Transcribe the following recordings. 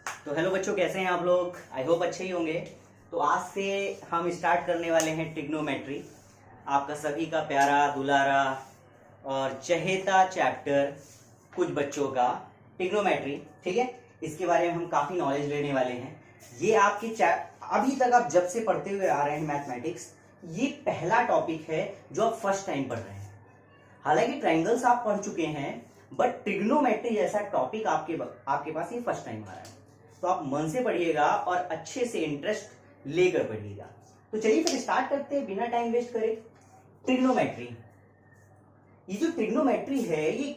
तो हेलो बच्चों, कैसे हैं आप लोग? आई होप अच्छे ही होंगे। तो आज से हम स्टार्ट करने वाले हैं ट्रिग्नोमेट्री, आपका सभी का प्यारा दुलारा और चहेता चैप्टर कुछ बच्चों का ट्रिग्नोमेट्री। ठीक है, इसके बारे में हम काफी नॉलेज लेने वाले हैं। ये आपके अभी तक आप जब से पढ़ते हुए आ रहे हैं मैथमेटिक्स, ये पहला टॉपिक है जो आप फर्स्ट टाइम पढ़ रहे हैं। हालांकि ट्रायंगल्स आप पढ़ चुके हैं, बट ट्रिग्नोमेट्री जैसा टॉपिक आपके पास ये फर्स्ट टाइम आ रहा है। तो आप मन से पढ़िएगा और अच्छे से इंटरेस्ट लेकर पढ़िएगा। तो चलिए फिर स्टार्ट करते हैं बिना टाइम वेस्ट करे। ट्रिग्नोमेट्री, ये जो ट्रिग्नोमेट्री है ये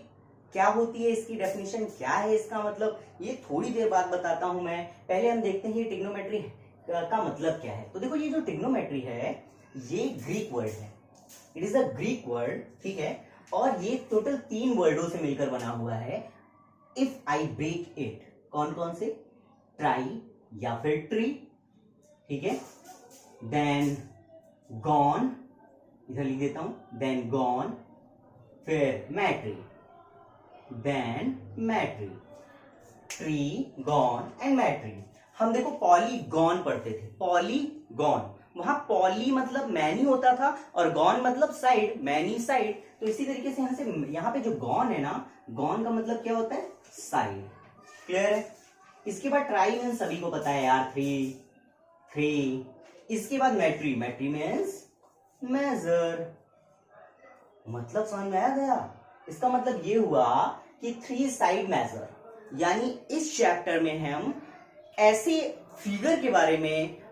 क्या होती है, इसकी डेफिनेशन क्या है, इसका मतलब ये थोड़ी देर बाद बताता हूं मैं। पहले हम देखते हैं ट्रिग्नोमेट्री का मतलब क्या है। तो देखो, ये जो ट्रिग्नोमेट्री है ये ग्रीक वर्ड है, it is a Greek word. ठीक है, और ये टोटल 3 वर्डों से मिलकर बना हुआ है। इफ आई ब्रेक इट, कौन कौन से? ट्राई या फिर ट्री। ठीक है, देन गॉन, इधर लिख देता हूं, देन गॉन, फिर मैट्री, देन मैट्री, ट्री, गॉन एंड मैट्री। हम देखो पॉलीगॉन पढ़ते थे, पॉलीगॉन, वहां पॉली मतलब मैनी होता था और गॉन मतलब साइड, मैनी साइड। तो इसी तरीके से यहां पे जो गॉन है ना, गॉन का मतलब क्या होता है? साइड। क्लियर है? इसके बाद ट्राई मीन्स सभी को पता है यार, थ्री। इसके बाद मैट्री, मैट्री मीन्स मेजर। मतलब समझ में आ गया? इसका मतलब ये हुआ कि 3 साइड मेजर। यानी इस चैप्टर में हम ऐसे फिगर के बारे में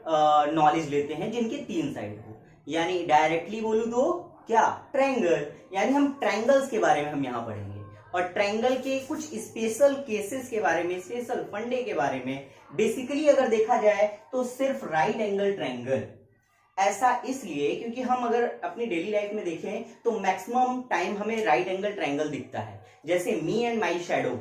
नॉलेज लेते हैं जिनके 3 साइड हो। यानी डायरेक्टली बोलूं तो क्या? ट्रायंगल। यानी हम ट्रायंगल्स के बारे में हम यहां पढ़ेंगे और ट्रायंगल के कुछ स्पेशल केसेस के बारे में, स्पेशल फंडे के बारे में। बेसिकली अगर देखा जाए तो सिर्फ राइट एंगल ट्रायंगल, ऐसा इसलिए क्योंकि हम अगर अपनी डेली लाइफ में देखें तो मैक्सिमम टाइम हमें राइट एंगल ट्रायंगल दिखता है। जैसे मी एंड माई शैडो,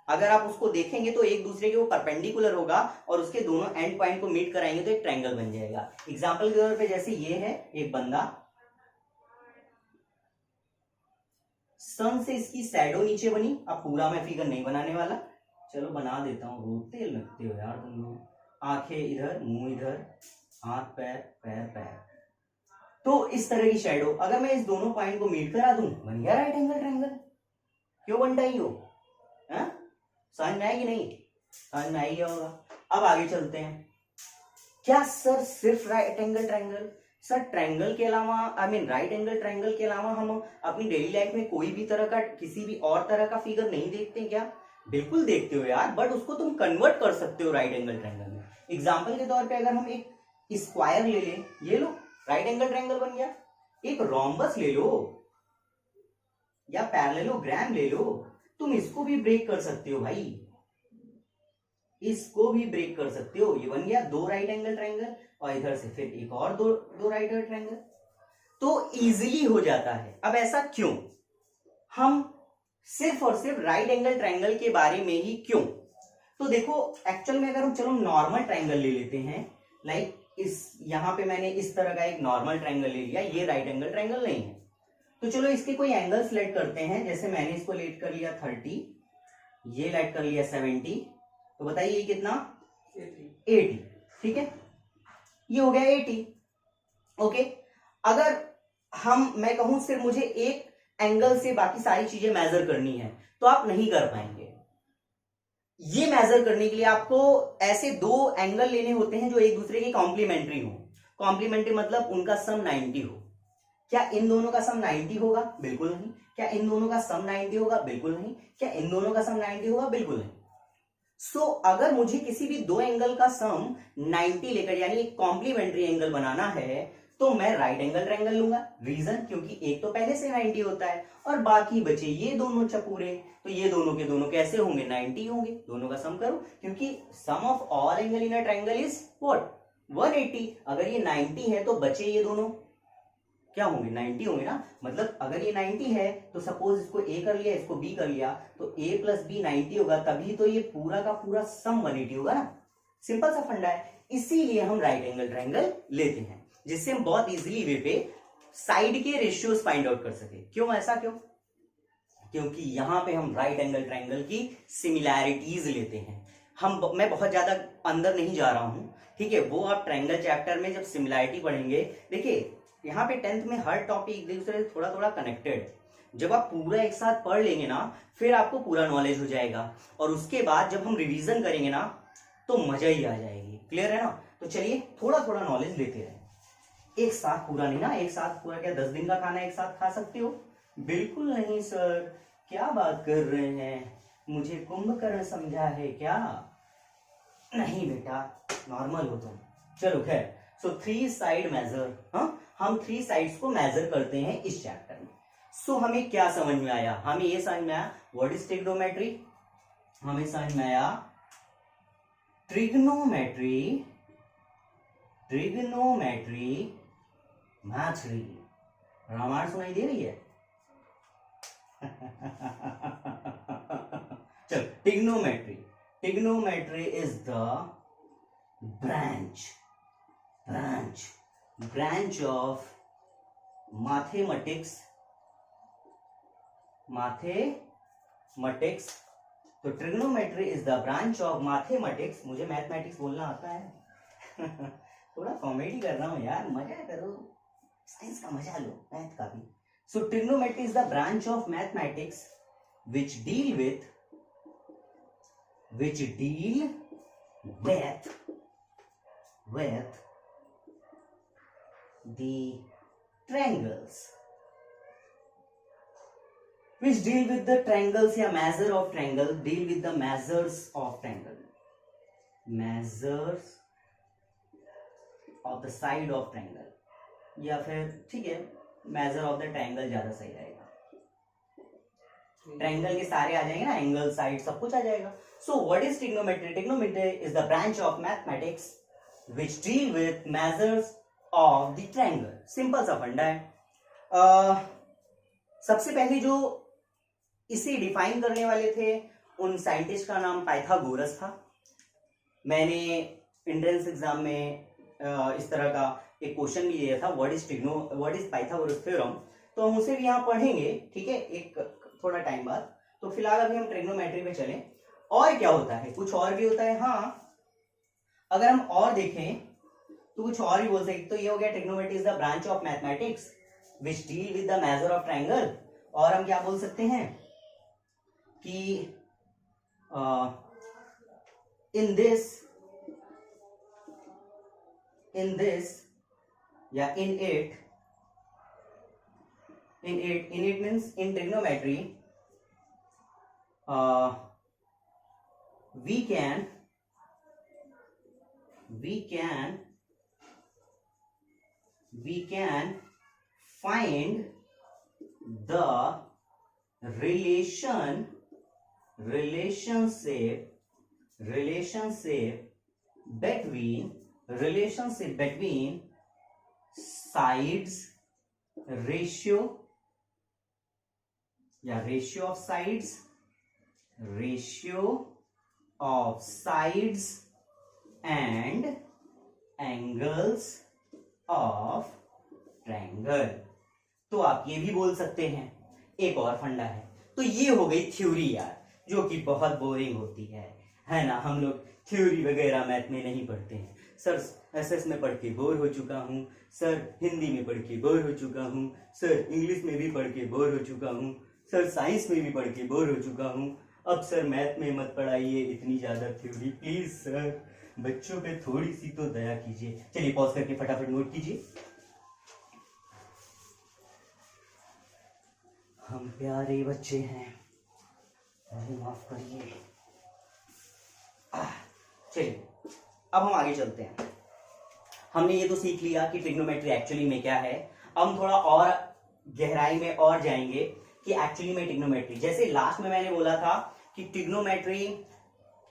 अगर आप उसको देखेंगे तो एक दूसरे के वो परपेंडिकुलर होगा और उसके दोनों एंड पॉइंट को मीट कराएंगे तो एक ट्रायंगल बन जाएगा। एग्जांपल के तौर पे जैसे ये है एक बंदा, सन से इसकी शैडो नीचे बनी। अब पूरा मैं फिगर नहीं बनाने वाला, चलो बना देता हूं। रोते लगते हो यार तुम लोग। आंखें इधर, मुंह इधर, हाथ पैर, पैर पैर। तो इस तरह की शैडो अगर मैं इस दोनों पॉइंट को मीट करा दूं, बन गया राइट एंगल ट्रायंगल। क्यों बनता ही हो? समझ में आएगी? नहीं समझ में आई होगा। अब आगे चलते हैं। क्या सर सिर्फ right angle triangle? Sir triangle के अलावा, राइट एंगल ट्रायंगल के अलावा हम अपनी डेली लाइफ में कोई भी तरह का, किसी भी और तरह का फिगर नहीं देखते क्या? बिल्कुल देखते हो यार, बट उसको तुम कन्वर्ट कर सकते हो राइट एंगल ट्रायंगल में। एग्जाम्पल के तौर पे अगर हम एक स्क्वायर ले लें, ये लो राइट एंगल ट्रायंगल बन गया। एक रोम्बस ले लो या पैरेललोग्राम ले लो, तुम इसको भी ब्रेक कर सकते हो भाई, इसको भी ब्रेक कर सकते हो। ये बन गया 2 राइट एंगल ट्रायंगल और इधर से फिर एक और दो राइट एंगल ट्रायंगल। तो इजीली हो जाता है। अब ऐसा क्यों? हम सिर्फ और सिर्फ राइट एंगल ट्रायंगल के बारे में ही क्यों? तो देखो, एक्चुअल में अगर हम चलो नॉर्मल ट्रायंगल ले लेते हैं, लाइक यहां पे मैंने इस तरह का एक नॉर्मल ट्रायंगल ले लिया, ये राइट एंगल ट्रायंगल नहीं है। तो चलो इसके कोई एंगल सेलेक्ट करते हैं। जैसे मैंने इसको लेट कर लिया 30, ये लेट कर लिया 70। तो बताइए कितना? 80। ठीक है, ये हो गया 80। ओके, अगर मैं कहूं सिर्फ मुझे एक एंगल से बाकी सारी चीजें मेजर करनी है तो आप नहीं कर पाएंगे। ये मेजर करने के लिए आपको ऐसे 2 एंगल लेने होते हैं जो एक दूसरे के कॉम्प्लीमेंट्री हो। कॉम्प्लीमेंट्री मतलब उनका सम 90 हो। क्या इन दोनों का सम 90 होगा? बिल्कुल नहीं। क्या इन दोनों का सम 90 होगा? बिल्कुल नहीं। क्या इन दोनों का सम 90 होगा? बिल्कुल नहीं। सो अगर मुझे किसी भी 2 एंगल का सम 90 लेकर, यानी एक कॉम्प्लीमेंट्री एंगल बनाना है, तो मैं राइट एंगल ट्रायंगल लूंगा। रीजन, क्योंकि एक तो पहले से 90 होता है और बाकी बचे ये दोनों चपूरे। तो ये दोनों के दोनों कैसे होंगे? 90 होंगे। दोनों का सम करो, क्योंकि sum of all angle in a triangle is what? 180। अगर ये 90 है तो बचे ये दोनों क्या होंगे? 90 होंगे ना। मतलब अगर ये 90 है तो सपोज इसको ए कर लिया, इसको बी कर लिया, तो ए प्लस बी 90 होगा, तभी तो ये पूरा का पूरा सम 180 होगा ना। सिंपल सा फंडा है। इसीलिए हम राइट एंगल ट्रायंगल लेते हैं, जिससे हम बहुत इजीली वे पे साइड के रेशियोज फाइंड आउट कर सके। क्यों? ऐसा क्यों? क्योंकि यहां पे हम राइट एंगल ट्रायंगल की सिमिलैरिटीज लेते हैं। मैं बहुत ज्यादा अंदर नहीं जा रहा हूं, ठीक है। वो आप ट्रायंगल चैप्टर में जब सिमिलैरिटी पढ़ेंगे, देखिए यहाँ पे 10th में हर टॉपिक एक दूसरे से थोड़ा थोड़ा कनेक्टेड है। जब आप पूरा एक साथ पढ़ लेंगे ना, फिर आपको पूरा नॉलेज हो जाएगा, और उसके बाद जब हम रिवीजन करेंगे ना तो मजा ही आ जाएगी। क्लियर है ना? तो चलिए थोड़ा थोड़ा नॉलेज लेते रहे, एक साथ पूरा नहीं ना। एक साथ पूरा क्या 10 दिन का खाना एक साथ खा सकते हो? बिल्कुल नहीं सर, क्या बात कर रहे हैं, मुझे कुंभकर्ण समझा है क्या? नहीं बेटा, नॉर्मल हो तुम। चलो खैर, सो 3 साइड मेजर, हाँ हम 3 साइड्स को मेजर करते हैं इस चैप्टर में। सो हमें क्या समझ में आया? हमें ये समझ में आया व्हाट इज ट्रिग्नोमेट्री, हमें समझ में आया ट्रिग्नोमेट्री, ट्रिग्नोमेट्री मैथ्री। रामायण सुनाई दे रही है? चलो, trigonometry, trigonometry is the branch of mathematics, तो trigonometry is the branch of mathematics. मुझे मैथमेटिक्स बोलना आता है। थोड़ा कॉमेडी कर रहा हूं यार, मजा करो, साइंस का मजा लो, मैथ का भी। So trigonometry is the branch of mathematics which deal with the triangles, which deal with the triangles या measure of triangle, deal with the measures of triangle, measures of the side of triangle, या फिर ठीक है measure of the triangle ज्यादा सही रहेगा। Triangle के सारे आ जाएंगे ना, एंगल, साइड, सब कुछ आ जाएगा। So what is trigonometry? Trigonometry is the branch of mathematics which deal with measures of the triangle. Simple सा फंडा है। सबसे पहले जो इसे डिफाइन करने वाले थे उन साइंटिस्ट का नाम पाइथागोरस था। मैंने एंट्रेंस एग्जाम में इस तरह का एक क्वेश्चन भी दिया था, व्हाट इज पाइथागोरस थ्योरम, तो हम उसे भी यहाँ पढ़ेंगे, ठीक है, एक थोड़ा टाइम बाद। तो फिलहाल अभी हम ट्रिग्नोमेट्री पे चलें। और क्या होता है? कुछ और भी होता है, हाँ अगर हम और देखें तो कुछ और भी बोल सकते। तो ये हो गया trigonometry is the branch of mathematics which deal with the measure of triangle. और हम क्या बोल सकते हैं कि इन दिस या in it means in trigonometry we can find the relationship between sides, ratio of sides and angles of triangle। तो आप ये भी बोल सकते हैं। एक और फंडा है। तो ये हो गई थ्योरी यार, जो कि बहुत बोरिंग होती है ना। हम लोग थ्योरी वगैरह मैथ में नहीं पढ़ते हैं। सर एसएस में पढ़ के बोर हो चुका हूँ, सर हिंदी में पढ़ के बोर हो चुका हूँ, सर इंग्लिश में भी पढ़ के बोर हो चुका हूँ, सर साइंस में भी पढ़ के बोर हो चुका हूँ। अब सर मैथ में मत पढ़ाइए इतनी ज्यादा थ्योरी, प्लीज सर, बच्चों पे थोड़ी सी तो दया कीजिए। चलिए पॉज करके फटाफट नोट कीजिए। हम प्यारे बच्चे हैं, मुझे माफ करिए। चलिए अब हम आगे चलते हैं। हमने ये तो सीख लिया कि ट्रिग्नोमेट्री एक्चुअली में क्या है। अब हम थोड़ा और गहराई में और जाएंगे कि एक्चुअली में ट्रिग्नोमेट्री, जैसे लास्ट में मैंने बोला था कि trigonometry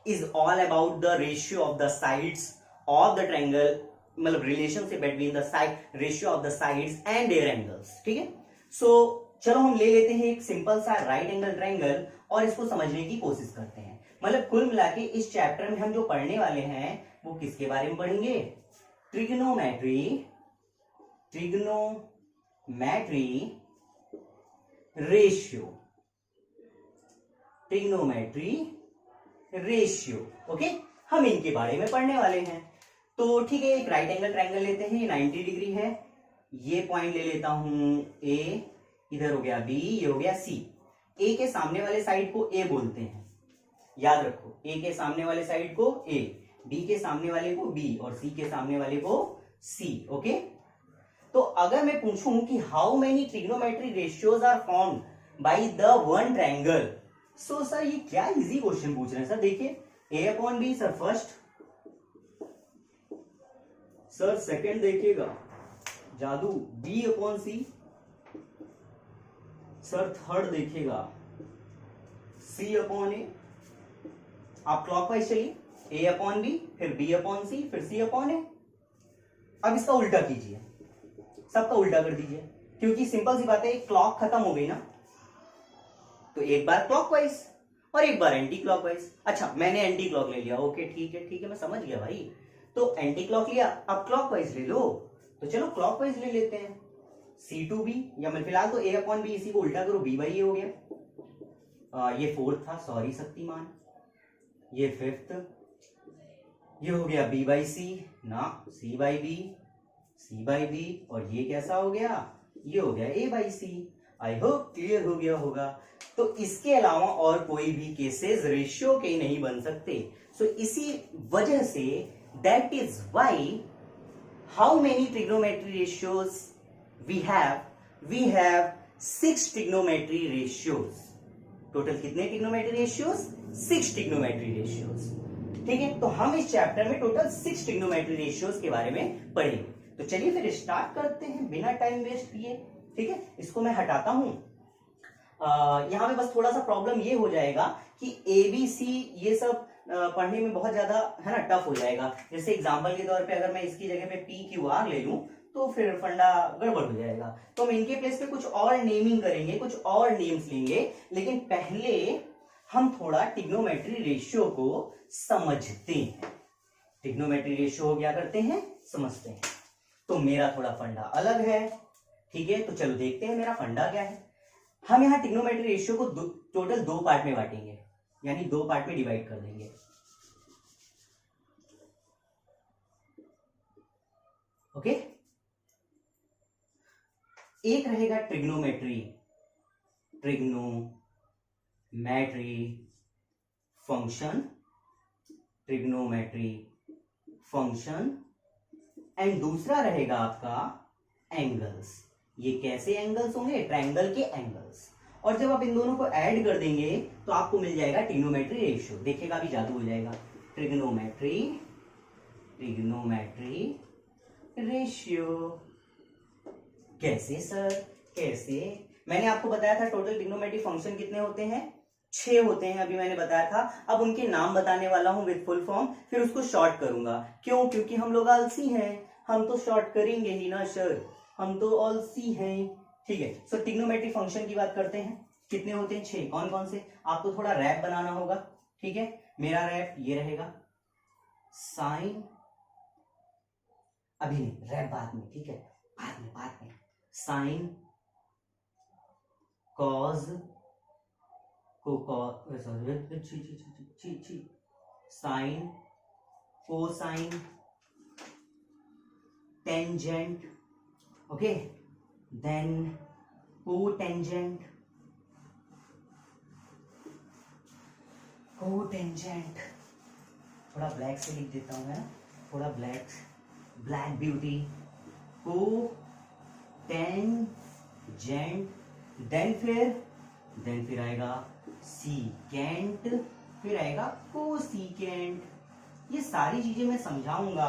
is all about the ratio of the sides of the triangle, मतलब relationship between the side, ratio of the sides and their angles, ठीक है। सो चलो हम ले लेते हैं एक सिंपल सा राइट एंगल ट्रायंगल और इसको समझने की कोशिश करते हैं। मतलब कुल मिला के इस चैप्टर में हम जो पढ़ने वाले हैं वो किसके बारे में पढ़ेंगे? Trigonometry ratio, trigonometry ratio. Okay, हम इनके बारे में पढ़ने वाले हैं। तो ठीक है, एक राइट एंगल ट्रायंगल लेते हैं, 90 डिग्री है। ये पॉइंट ले लेता हूं ए, इधर हो गया बी, ये हो गया सी। ए के सामने वाले साइड को ए बोलते हैं, याद रखो। ए के सामने वाले साइड को ए, बी के सामने वाले को बी और सी के सामने वाले को सी। ओके, तो अगर मैं पूछूं कि how many trigonometry ratios are formed by the one triangle, so sir ये क्या इजी क्वेश्चन पूछ रहे हैं सर। देखिए, A upon B sir first, sir second देखिएगा जादू B upon C, sir third देखिएगा सी अपॉन ए। आप क्लॉकवाइज चलिए, ए अपॉन बी, फिर बी अपॉन सी, फिर सी अपॉन ए। अब इसका उल्टा कीजिए, सबका उल्टा कर दीजिए, क्योंकि सिंपल सी बात है, क्लॉक खत्म हो गई ना, तो एक बार क्लॉकवाइज और एक बार एंटी क्लॉकवाइज। अच्छा, मैंने एंटी क्लॉक ले लिया, ओके ठीक है ठीक है, मैं समझ गया भाई। तो एंटी क्लॉक लिया, अब क्लॉकवाइज ले लो, तो चलो क्लॉकवाइज ले लेते हैं। सी टू बी, या मैं फिलहाल तो ए अपॉन बी, इसी को उल्टा करो, बी बाई ए हो गया। ये फोर्थ था, सॉरी शक्तिमान, ये फिफ्थ, ये हो गया बी बाई सी ना, C by B, C by B, और ये कैसा हो गया, ये हो गया A by C. I hope clear हो गया होगा। तो इसके अलावा और कोई भी केसेस रेशियो के नहीं बन सकते। सो इसी वजह से that is why how many trigonometry ratios we have 6 trigonometry ratios. Total कितने ट्रिग्नोमेट्री रेशियोज? 6 trigonometry ratios. ठीक है, तो हम इस चैप्टर में टोटल 6 ट्रिग्नोमेट्री रेशियोज के बारे में पढ़ेंगे। तो चलिए फिर स्टार्ट करते हैं बिना टाइम वेस्ट किए। ठीक है, इसको मैं हटाता हूं। यहां पे बस थोड़ा सा प्रॉब्लम ये हो जाएगा कि ए बी सी ये सब पढ़ने में बहुत ज्यादा है ना टफ हो जाएगा। जैसे एग्जांपल के तौर पे अगर मैं इसकी जगह पे पी क्यू आर ले लूं तो फिर फंडा गड़बड़ हो जाएगा। तो हम इनके प्लेस पे कुछ और नेमिंग करेंगे, कुछ और नेम्स लेंगे, लेकिन पहले हम थोड़ा ट्रिग्नोमेट्री रेशियो को समझते हैं। ट्रिग्नोमेट्री रेशियो को क्या करते हैं? समझते हैं। तो मेरा थोड़ा फंडा अलग है। ठीक है, तो चलो देखते हैं मेरा फंडा क्या है। हम यहाँ ट्रिग्नोमेट्री रेशियो को टोटल 2 पार्ट में बांटेंगे, यानी 2 पार्ट में डिवाइड कर देंगे। ओके, एक रहेगा trigonometry function, trigonometry function, and दूसरा रहेगा आपका एंगल्स। ये कैसे एंगल्स होंगे? ट्रायंगल के एंगल्स। और जब आप इन दोनों को ऐड कर देंगे तो आपको मिल जाएगा ट्रिग्नोमेट्री रेशियो। देखिएगा अभी जादू हो जाएगा। Trigonometry ratio. कैसे सर, कैसे? मैंने आपको बताया था टोटल ट्रिग्नोमेट्री फंक्शन कितने होते हैं? 6 होते हैं, अभी मैंने बताया था। अब उनके नाम बताने वाला हूं विद फुल फॉर्म, फिर उसको शॉर्ट करूंगा। क्यों? क्योंकि हम लोग आलसी हैं, हम तो शॉर्ट करेंगे ही ना सर, हम तो आलसी हैं। ठीक है, सो ट्रिग्नोमेट्री फंक्शन की बात करते हैं। कितने होते हैं? 6। कौन कौन से? आपको थोड़ा रैप बनाना होगा। ठीक है, मेरा रैप ये रहेगा, साइन, अभी नहीं, रैप बाद में। ठीक है, बाद में sine, cos sine, cosine, tangent, okay, then cotangent, थोड़ा ब्लैक से लिख देता हूं मैं, थोड़ा ब्लैक ब्यूटी, कोटेंजेंट, देन फिर आएगा सीकेंट, फिर आएगा कोसीकेंट। ये सारी चीजें मैं समझाऊंगा,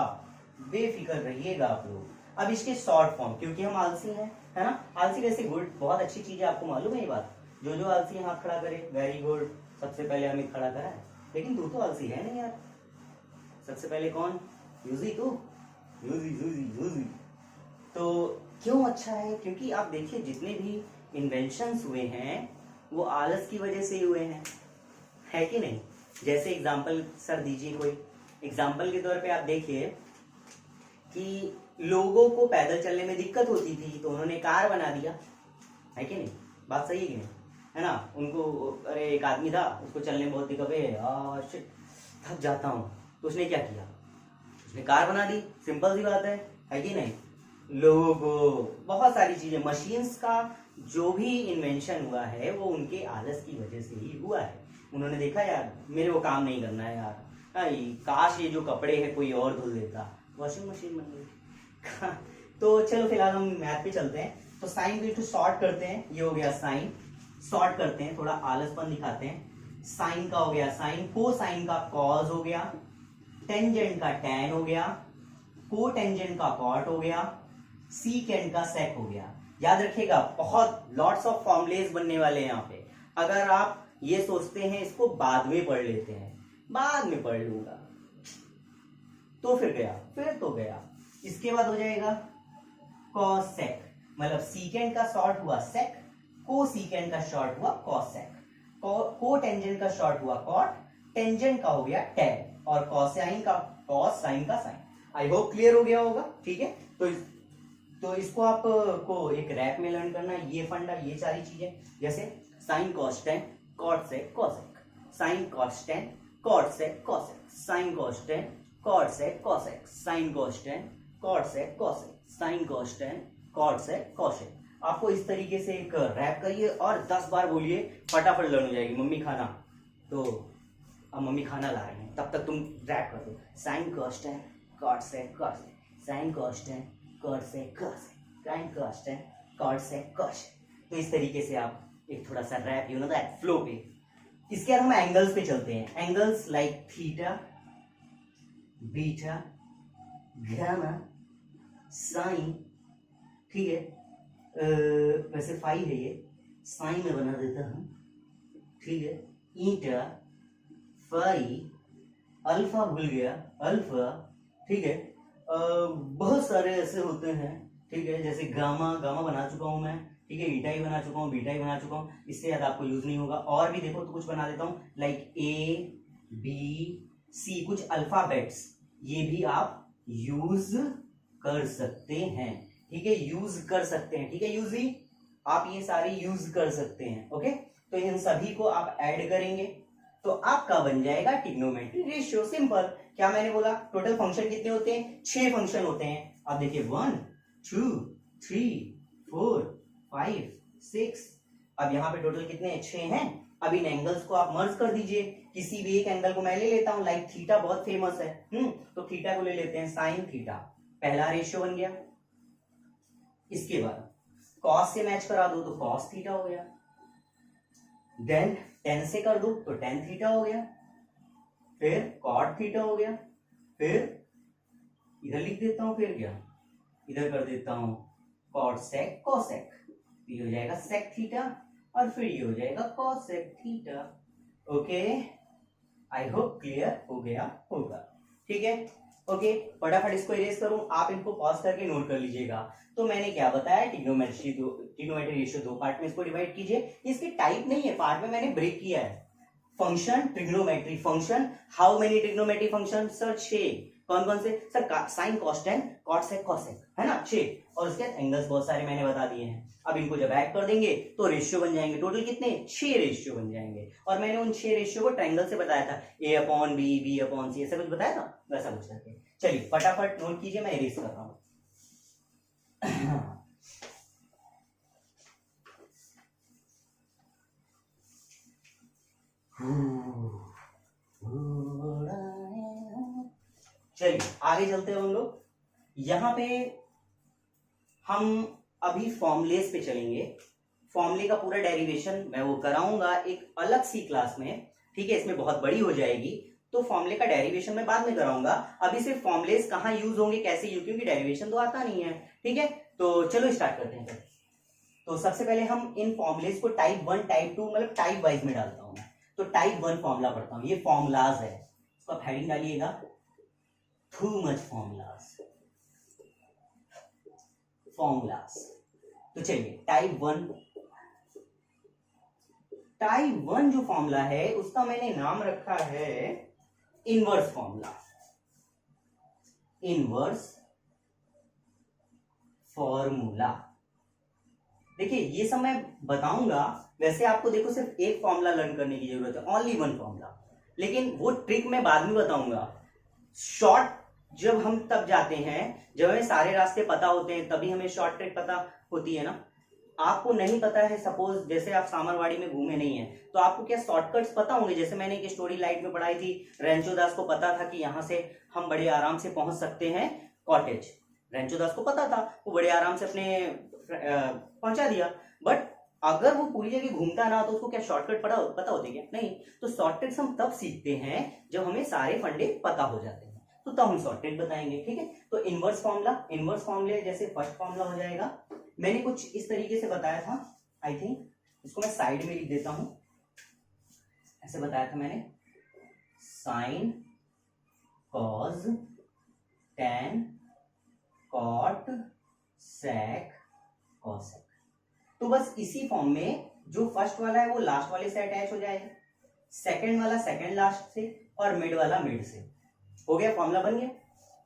बेफिक्र रहिएगा आप लोग। अब इसके शॉर्ट फॉर्म, क्योंकि हम आलसी हैं, है ना। आलसी वैसे गुड, बहुत अच्छी चीज है, आपको मालूम है ये बात। जो आलसी है हाथ खड़ा करे, वेरी गुड। सबसे पहले हमें खड़ा करा है, लेकिन तू तो आलसी है नहीं यार। सबसे पहले कौन? यूजी, तू यूजी। तो क्यों अच्छा है? क्योंकि आप देखिए जितने भी इन्वेंशंस हुए हैं वो आलस की वजह से ही हुए हैं, है कि नहीं। जैसे एग्जाम्पल सर दीजिए कोई। एग्जाम्पल के तौर पे आप देखिए कि लोगों को पैदल चलने में दिक्कत होती थी, तो उन्होंने कार बना दिया, है कि नहीं। बात सही है कि नहीं, है ना। उनको, अरे एक आदमी था, उसको चलने में बहुत दिक्कत है, शिट, थक जाता हूँ, तो उसने क्या किया, उसने कार बना दी। सिंपल सी बात है कि नहीं। लोगों को बहुत सारी चीजें, मशीन्स का जो भी इन्वेंशन हुआ है वो उनके आलस की वजह से ही हुआ है। उन्होंने देखा यार मेरे को काम नहीं करना है यार, काश ये जो कपड़े हैं कोई और धुल देता, वॉशिंग मशीन बन गई। तो चलो फिलहाल हम मैथ पे चलते हैं। तो साइन को इनको शॉर्ट करते हैं, ये हो गया साइन, शॉर्ट करते हैं, थोड़ा आलसपन दिखाते हैं। साइन का हो गया साइन, को साइन का कॉस हो गया, टेंजेंट का टैन हो गया, को टेंजेंट का कॉट हो गया, सीकेंट का सेक हो गया। याद रखिएगा बहुत लॉट्स ऑफ फॉर्मुलेज बनने वाले हैं यहाँ पे। अगर आप ये सोचते हैं इसको बाद में पढ़ लेते हैं, बाद में पढ़ लूंगा, तो फिर गया, फिर तो गया। इसके बाद हो जाएगा कॉसेक, मतलब सीकेंट का शॉर्ट हुआ सेक, को सीकेंट का शॉर्ट हुआ कॉसेक, को टेंजेंट का शॉर्ट हुआ कॉट, टेंजेंट का हो गया टैन, और कॉसाइन का कॉस, साइन का साइन। आई होप क्लियर हो गया होगा, ठीक है। तो इसको आपको एक रैप में लर्न करना है, ये फंडा, ये सारी चीजें, जैसे sine cos tan cot sec cosec, sine cos tan cot sec cosec, sine cos tan cot sec cosec, sine cos tan cot sec cosec, sine cos tan cot sec cosec. आपको इस तरीके से एक रैप करिए और 10 बार बोलिए, फटाफट learn हो जाएगी। मम्मी खाना, तो अब मम्मी खाना ला रही हैं, तब तक तुम रैप कर दो, sine cos tan cot sec cosec, sine cos tan cot sec cosec, sine cos tan cot sec cosec. तो इस तरीके से आप एक थोड़ा सा rap, you know that, flow पे। इसके बाद हम एंगल्स पे चलते हैं। Angles like theta, beta, gamma, sine, ठीक है। वैसे फाई है ये, साइन में बना देता हूं, ठीक है। ईटा, फाई, अल्फा भूल गया, अल्फा, ठीक है। बहुत सारे ऐसे होते हैं, ठीक है, जैसे गामा, गामा बना चुका हूं मैं, ठीक है। ईटा ही बना चुका हूँ, बीटा ही बना चुका हूँ, इससे ज्यादा आपको यूज नहीं होगा। और भी देखो तो कुछ बना देता हूँ, लाइक ए बी सी, कुछ अल्फाबेट्स, ये भी आप यूज कर सकते हैं, ठीक है, यूज कर सकते हैं, ठीक है। यूज ही आप ये सारी यूज कर सकते हैं, ओके। तो इन सभी को आप ऐड करेंगे तो आपका बन जाएगा ट्रिग्नोमेट्री रेशियो। सिंपल, क्या मैंने बोला, टोटल फंक्शन कितने होते हैं, 6 फंक्शन होते हैं। अब देखिए 1 2 3 4 5 6, अब यहाँ पे टोटल कितने हैं, 6 हैं। अब इन एंगल्स को आप मर्ज कर दीजिए। किसी भी एक एंगल को मैं ले लेता हूं, लाइक थीटा बहुत फेमस है, तो थीटा को ले लेते हैं, साइन थीटा, पहला रेशियो बन गया। इसके बाद कॉस से मैच करा दो तो कॉस थीटा हो गया, देन टेन से कर दो तो टेन थीटा हो गया, फिर कॉट थीटा हो गया, फिर इधर लिख देता हूं, फिर क्या इधर कर देता हूं कॉट सेक कोसेक, ये हो जाएगा सेक थीटा, और फिर ये हो जाएगा cosec theta. Okay, I hope clear हो गया होगा, ठीक है। ओके, फटाफट इसको इरेज करूं, आप इनको पॉज करके नोट कर लीजिएगा। तो मैंने क्या बताया, ट्रिग्नोमेट्री रेशियो 2 पार्ट में इसको डिवाइड कीजिए। इसके टाइप नहीं है, पार्ट में मैंने ब्रेक किया है। Function, trigonometry function, how many trigonometry function sir, 6। कौन कौन से sir, sine cos tan cot sec cosec, है ना 6, और उसके बाद एंगल्स बहुत सारे मैंने बता दिए हैं। अब इनको जब ऐड कर देंगे तो रेशियो बन जाएंगे, टोटल कितने, 6 रेशियो बन जाएंगे। और मैंने उन 6 रेशियो को ट्रायंगल से बताया था, a upon B, B upon C, ऐसा कुछ बताया था, वैसा कुछ करके। चलिए फटाफट नोट कीजिए, मैं इरेज कर रहा हूं। चलिए आगे चलते हैं हम लोग। यहां पे हम अभी फॉर्मुलेस पे चलेंगे। फॉर्मूले का पूरा डेरिवेशन मैं वो कराऊंगा एक अलग सी क्लास में, ठीक है, इसमें बहुत बड़ी हो जाएगी, तो फॉर्मूले का डेरिवेशन मैं बाद में कराऊंगा। अभी सिर्फ फॉर्मुलेस कहाँ यूज होंगे, कैसे यूज, क्योंकि डेरिवेशन तो आता नहीं है, ठीक है। तो चलो स्टार्ट करते हैं। तो सबसे पहले हम इन फॉर्मुलेस को टाइप 1 टाइप 2 मतलब टाइप वाइज में डालता हूं मैं। तो टाइप 1 फॉर्मूला पढ़ता हूं, ये फॉर्मुलाज है, इसको आप हेडिंग डालिएगा, टू मच फॉर्मुलाज, फॉर्मुलाज। तो चलिए टाइप 1 जो फॉर्मूला है उसका मैंने नाम रखा है इनवर्स फॉर्मूला, इनवर्स फॉर्मूला। देखिए ये सब मैं बताऊंगा, वैसे आपको देखो सिर्फ एक फॉर्मूला लर्न करने की जरूरत है, ओनली 1 फॉर्मूला, लेकिन वो ट्रिक मैं बाद में बताऊंगा। शॉर्ट जब हम तब जाते हैं जब हमें सारे रास्ते पता होते हैं, तभी हमें शॉर्ट ट्रिक पता होती है ना। आपको नहीं पता है, सपोज जैसे आप सामरवाड़ी में घूमे नहीं है, तो आपको क्या शॉर्टकट्स पता होंगे? जैसे मैंने एक स्टोरी लाइट में पढ़ाई थी, रेंचो दास को पता था कि यहाँ से हम बड़े आराम से पहुंच सकते हैं कॉटेज। रेंचो दास को पता था, वो बड़े आराम से अपने पहुंचा दिया। बट अगर वो पूरी जगह घूमता ना तो उसको क्या शॉर्टकट पता होते क्या? नहीं। तो शॉर्टकट्स हम तब सीखते हैं जब हमें सारे फंडे पता हो जाते हैं, तो तब हम शॉर्टकट बताएंगे। ठीक है, तो इनवर्स फॉर्मूला जैसे फर्स्ट फॉर्मूला हो जाएगा, मैंने कुछ इस तरीके से बताया था, आई थिंक इसको मैं साइड में लिख देता हूं। ऐसे बताया था मैंने, sine cos tan cot sec cosec. तो बस इसी फॉर्म में जो फर्स्ट वाला है वो लास्ट वाले से अटैच हो जाएगा, सेकंड वाला सेकंड लास्ट से, और मिड वाला मिड से। हो गया, फॉर्मूला बन गया।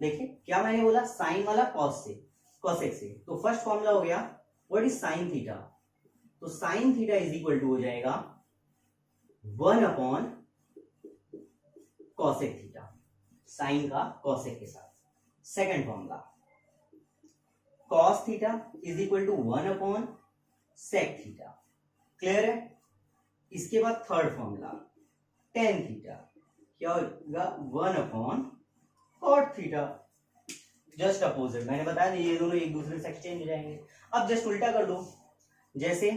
देखिए क्या मैंने बोला, साइन वाला कॉस से, कॉसेक से। तो फर्स्ट फॉर्मूला हो गया, व्हाट इज साइन थीटा? तो sine theta is equal to हो जाएगा 1 अपॉन कॉसेक थीटा, साइन का कॉसेक के साथ। Second formula, cos theta is equal to 1 upon sec theta. Clear है? इसके बाद थर्ड फॉर्मूला, टेन थीटा क्या होगा, 1 upon cot theta. Just opposite, मैंने बताया ये दोनों एक दूसरे से एक्सचेंज हो जाएंगे। अब जस्ट उल्टा कर दो, जैसे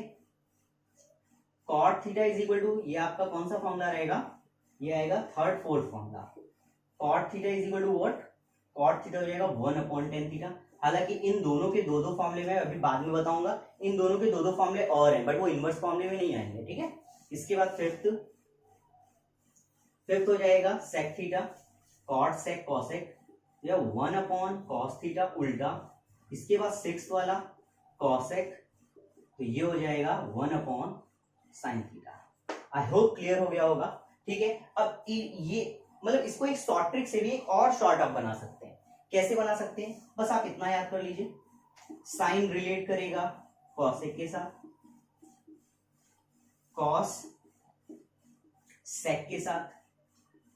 cot theta is equal to, ये आपका कौन सा फॉर्मूला रहेगा, ये आएगा third fourth formula. Cot theta is equal to what, cot theta हो जाएगा 1 अपॉन टेन थीटा। हालांकि इन दोनों के दो दो फॉर्मूले में अभी बाद में बताऊंगा, इन दोनों के दो दो फॉर्मूले और हैं, बट वो इनवर्स फॉर्मूले में नहीं आएंगे। ठीक है, इसके बाद फिफ्थ हो जाएगा sec theta, cot sec cosec, या 1 अपॉन कॉस थीटा उल्टा। इसके बाद सिक्स वाला कॉसेक, तो ये हो जाएगा 1 upon sine theta. I hope clear हो गया होगा। ठीक है, अब ये मतलब इसको एक शॉर्ट ट्रिक से भी एक और शॉर्ट आप बना सकते हैं। कैसे बना सकते हैं, बस आप इतना याद कर लीजिए, साइन रिलेट करेगा कॉसेक के साथ, कॉस सेक के साथ,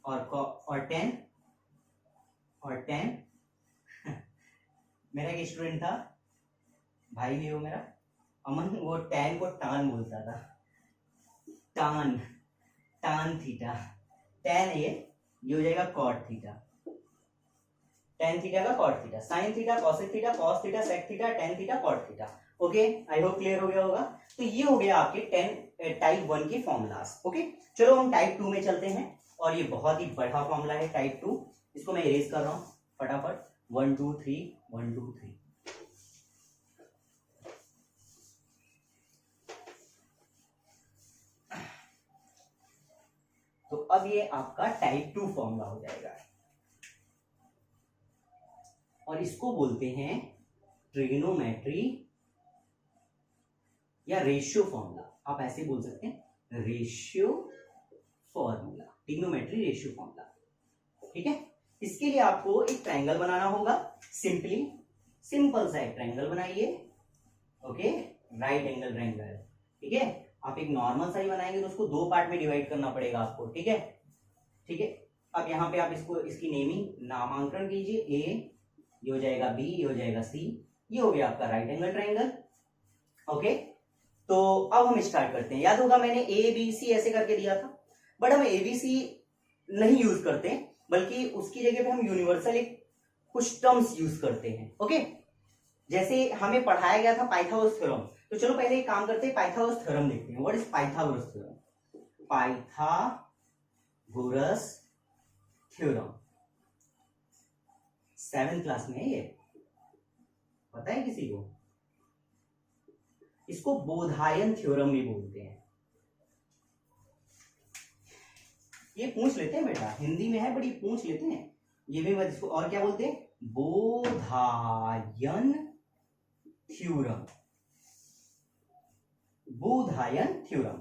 और टेन मेरा एक स्टूडेंट था, भाई भी हो मेरा, अमन, वो टैन को टान बोलता था, टान थीटा। टैन ये हो जाएगा कॉट थीटा, टेन थीटा का cot theta, sine theta cosec theta cos theta sec theta tan theta cot theta. Okay, I hope clear हो गया होगा। तो ये हो गया आपके टाइप 1 के फॉर्मूलास। ओके, चलो हम टाइप 2 में चलते हैं, और ये बहुत ही बड़ा फॉर्मूला है टाइप 2। इसको मैं इरेज कर रहा हूं फटाफट, 1 2 3 1 2 3। तो अब ये आपका टाइप 2 फॉर्मूला हो जाएगा, और इसको बोलते हैं ट्रिग्नोमेट्री या रेशियो फॉर्मूला। आप ऐसे बोल सकते हैं, ratio formula, trigonometry ratio formula. ठीक है, इसके लिए आपको एक ट्रायंगल बनाना होगा। सिंपल सा एक ट्रायंगल बनाइए। Okay, right angle triangle. ठीक है, आप एक नॉर्मल सा ही बनाएंगे तो उसको 2 पार्ट में डिवाइड करना पड़ेगा आपको। ठीक है, अब यहाँ पे आप इसकी नेमिंग, नामांकन कीजिए। ए, ये हो जाएगा बी, ये हो जाएगा सी, ये हो गया आपका राइट एंगल ट्रायंगल। ओके, तो अब हम स्टार्ट करते हैं। याद होगा मैंने ए बी सी ऐसे करके दिया था, बट हम ए बी सी नहीं यूज करते, बल्कि उसकी जगह पे हम यूनिवर्सल एक कुछ टर्म्स यूज करते हैं। ओके, जैसे हमें पढ़ाया गया था पाइथागोरस थ्योरम, तो चलो पहले एक काम करते हैं, पाइथागोरस थ्योरम देखते हैं। What is Pythagoras theorem? Pythagoras theorem 7th class में है ये, पता है किसी को? इसको बोधायन थ्योरम भी बोलते हैं। ये पूछ लेते हैं बेटा, हिंदी में है बट ये पूछ लेते हैं, ये भी मत, इसको और क्या बोलते हैं? बोधायन थ्योरम, बोधायन थ्योरम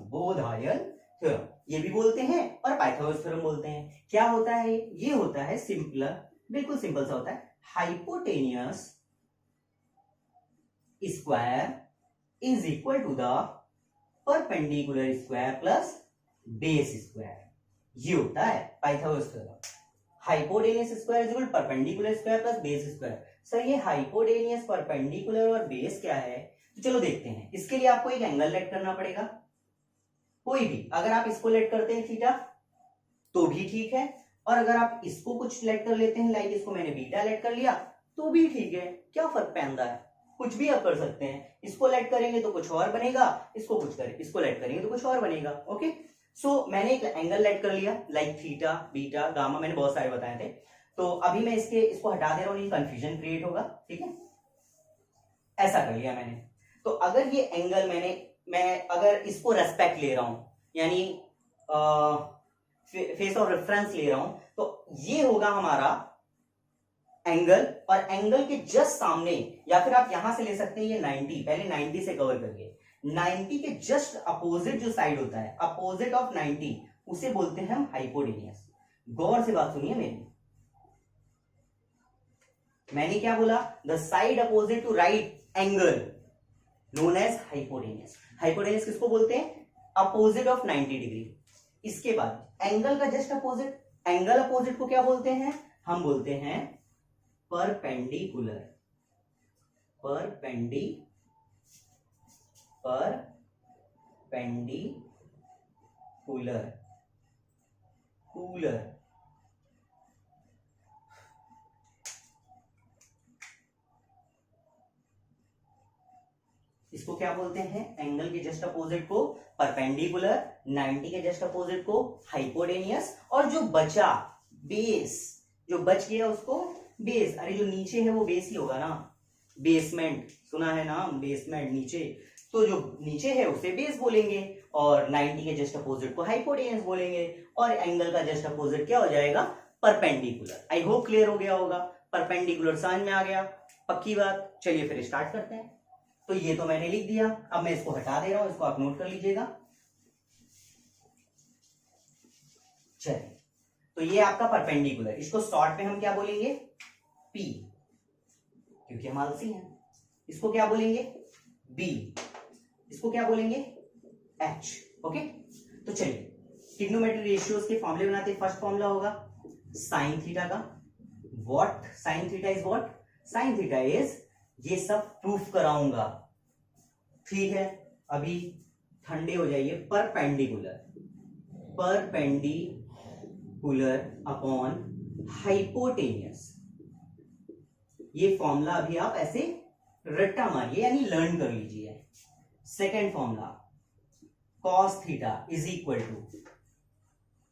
ये भी बोलते हैं, और पाइथागोरस थ्योरम बोलते हैं। क्या होता है ये? होता है सिंपलर, बिल्कुल सिंपल सा होता है, hypotenuse square is equal to the perpendicular square plus base square. ये होता है Pythagoras theorem. Hypotenuse square is equal perpendicular square plus base square. Sir ये हाइपोटेनियस, परपेंडिकुलर और बेस क्या है? तो चलो देखते हैं। इसके लिए आपको एक एंगल लेट करना पड़ेगा, कोई भी। अगर आप इसको लेट करते हैं थीटा तो भी ठीक है, और अगर आप इसको कुछ लेट कर लेते हैं, लाइक इसको मैंने बीटा लेट कर लिया तो भी ठीक है। क्या फर्क पैंदा है? कुछ भी आप कर सकते हैं। इसको लेट करेंगे तो कुछ और बनेगा, इसको लेट करेंगे तो कुछ और बनेगा। ओके, सो मैंने एक एंगल लेट कर लिया, लाइक थीटा, बीटा, गामा, मैंने बहुत सारे बताए थे। तो अभी मैं इसको हटा दे रहा हूं, कंफ्यूजन क्रिएट होगा। ठीक है, ऐसा कर लिया मैंने। तो अगर ये एंगल मैं अगर इसको रेस्पेक्ट ले रहा हूं, यानी फेस ऑफ रेफरेंस ले रहा हूं, तो ये होगा हमारा एंगल, और एंगल के जस्ट सामने, या फिर आप यहां से ले सकते हैं ये 90, पहले 90 से कवर करिए। 90 के जस्ट अपोजिट जो साइड होता है, अपोजिट ऑफ 90, उसे बोलते हैं हम हाइपोटेनियस। गौर से बात सुनिए मेरी, मैंने क्या बोला? The side opposite to right angle known as hypotenuse. Hypotenuse किसको बोलते हैं? Opposite of 90 degree. इसके बाद एंगल का जस्ट अपोजिट, एंगल अपोजिट को क्या बोलते हैं? हम बोलते हैं परपेंडिकुलर। कूलर। इसको क्या बोलते हैं? एंगल के जस्ट अपोजिट को परपेंडिकुलर, 90 के जस्ट अपोजिट को हाइपोटेनियस, और जो बचा बेस, जो बच गया उसको बेस। अरे जो नीचे है वो बेस ही होगा ना, बेसमेंट सुना है ना, बेसमेंट नीचे, तो जो नीचे है उसे बेस बोलेंगे, और 90 के जस्ट अपोजिट को हाइपोटेनियस बोलेंगे, और एंगल का जस्ट अपोजिट क्या हो जाएगा? परपेंडिकुलर। आई होप क्लियर हो गया होगा। परपेंडिकुलर समझ में आ गया? पक्की बात। चलिए फिर स्टार्ट करते हैं। तो ये तो मैंने लिख दिया, अब मैं इसको हटा दे रहा हूं, इसको आप नोट कर लीजिएगा। चलिए, तो ये आपका परपेंडिकुलर, इसको शॉर्ट में हम क्या बोलेंगे? P, क्योंकि हम आलसी हैं। इसको क्या बोलेंगे? B, इसको क्या बोलेंगे? H। ओके, तो चलिए ट्रिग्नोमेट्री रेशियोज के फॉर्मूले बनाते हैं। फर्स्ट फॉर्मूला होगा साइन थीटा का। What sign theta is what? Sign theta is, ये सब प्रूफ कराऊंगा, ठीक है? अभी ठंडे हो जाइए। परपेंडिकुलर अपॉन हाइपोटेनियस, ये फॉर्मूला अभी आप ऐसे रट्टा मारिए, यानी लर्न कर लीजिए। Second formula cos theta is equal to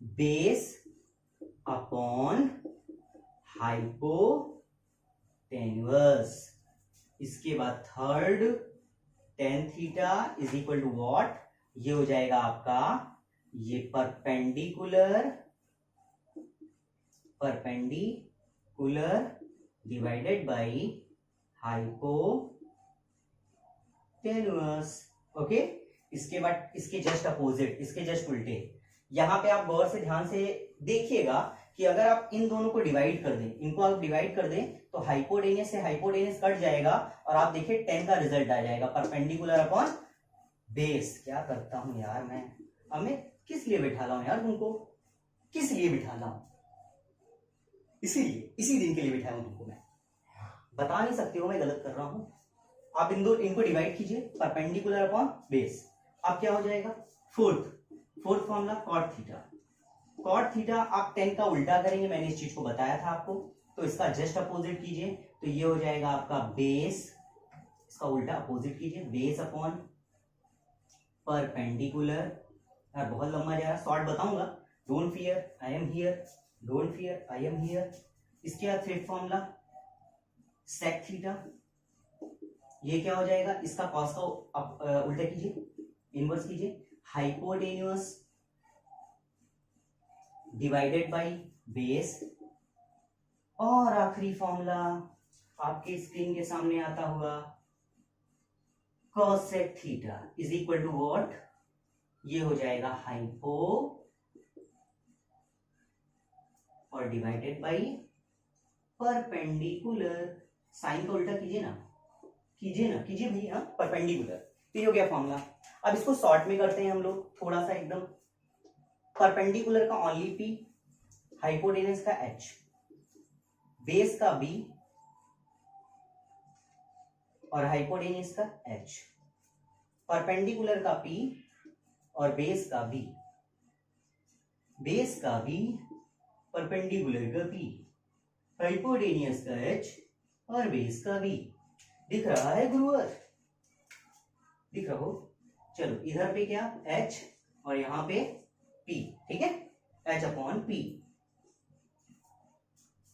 base upon hypotenuse. इसके बाद third tan theta is equal to what? ये हो जाएगा आपका ये perpendicular divided by hypotenuse. Okay, इसके बाद इसके जस्ट अपोजिट, इसके जस्ट उल्टे। यहां पे आप गौर से ध्यान से देखिएगा कि अगर आप इन दोनों को डिवाइड कर दें, इनको आप डिवाइड कर दें, तो हाइपोटेनियस से हाइपोटेनियस कट जाएगा, और आप देखिए 10 का रिजल्ट आ जाएगा, परपेंडिकुलर अपॉन बेस। क्या करता हूं यार मैं, अब मैं किस लिए बिठा रहा हूं यार तुमको? किस लिए बिठा रहा हूं? इसीलिए, इसी दिन के लिए बिठाया हूं तुमको। मैं बता नहीं सकते हो मैं गलत कर रहा हूं। आप इनको डिवाइड कीजिए, परपेंडिकुलर अपॉन बेस। अब क्या हो जाएगा? Fourth formula cot theta. Cot theta आप 10 का उल्टा करेंगे, मैंने इस चीज को बताया था आपको, तो इसका जस्ट अपोजिट कीजिए, तो ये हो जाएगा आपका बेस, इसका उल्टा अपोजिट कीजिए, बेस अपॉन परपेंडिकुलर। यार बहुत लंबा जा रहा, शॉर्ट बताऊंगा। Don't fear, I am here, don't fear, I am here. इसके बाद फिफ्थ फॉर्मूला सेक थीटा, ये क्या हो जाएगा? इसका कॉस का उल्टा कीजिए, इनवर्स कीजिए, हाइपोटेन्यूस डिवाइडेड बाय बेस। और आखिरी फॉर्मूला आपके स्क्रीन के सामने आता होगा, cosec theta is equal to what? ये हो जाएगा हाइपो और डिवाइडेड बाय परपेंडिकुलर। साइन का उल्टा कीजिए ना, कीजिए भैया, परपेंडिकुलर। तो ये हो गया फॉर्मूला। अब इसको शॉर्ट में करते हैं हम लोग, थोड़ा सा एकदम परपेंडिकुलर का ओनली P, हाइपोटेनस का H, बेस का B और हाइपोटेनस का H। परपेंडिकुलर का P और बेस का B, बेस का B, परपेंडिकुलर का P, हाइपोटेनियस का H और बेस का B। दिख रहा है गुरुवर? दिख रहा हो? चलो इधर पे क्या H और यहां पे P, ठीक है, H अपॉन P।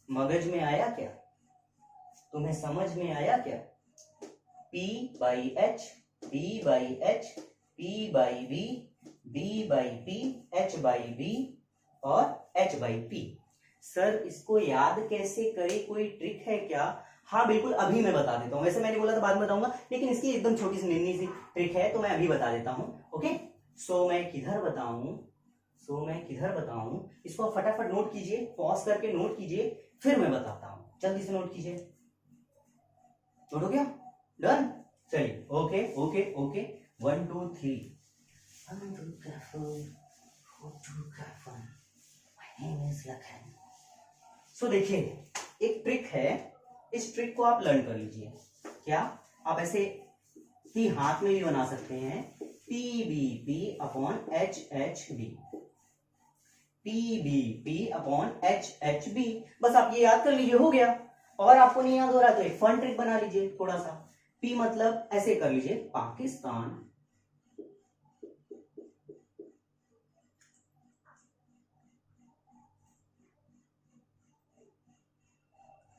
मगज में आया क्या? तुम्हें समझ में आया क्या? P by H, B by H, P by B, B by P, H by B और H बाई P। सर इसको याद कैसे करें, कोई ट्रिक है क्या? हाँ बिल्कुल, अभी मैं बता देता हूँ। वैसे मैंने बोला था बाद में बताऊंगा, लेकिन इसकी एकदम छोटी सी नन्ही सी ट्रिक है, तो मैं अभी बता देता हूँ। ओके, सो मैं किधर बताऊं, इसको आप फटाफट नोट कीजिए, पॉज करके नोट कीजिए, फिर मैं बताता हूँ। जल्दी से नोट कीजिए। नोट हो गया? डन? चलिए, ओके ओके ओके, 1 2 3। सो देखिए, एक ट्रिक है, इस ट्रिक को आप लर्न कर लीजिए। क्या आप ऐसे ही हाथ में भी बना सकते हैं, PBP upon HHB, PBP upon HHB। बस आप ये याद कर लीजिए, हो गया। और आपको नहीं याद हो रहा तो एक फन ट्रिक बना लीजिए थोड़ा सा। P मतलब ऐसे कर लीजिए, पाकिस्तान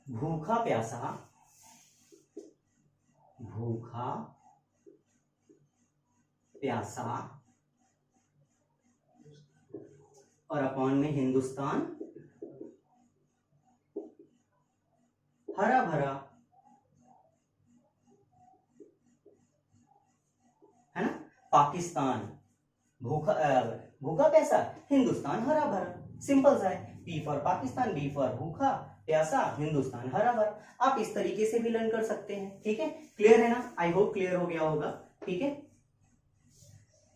भूखा प्यासा और अपॉन में हिंदुस्तान हरा भरा, है ना? पाकिस्तान भूखा प्यासा, हिंदुस्तान हरा भरा, सिंपल सा है। P for Pakistan, B for भूखा प्यासा, हिंदुस्तान हरा भरा। आप इस तरीके से भी लर्न कर सकते हैं, ठीक है? क्लियर है ना? आई होप क्लियर हो गया होगा, ठीक है?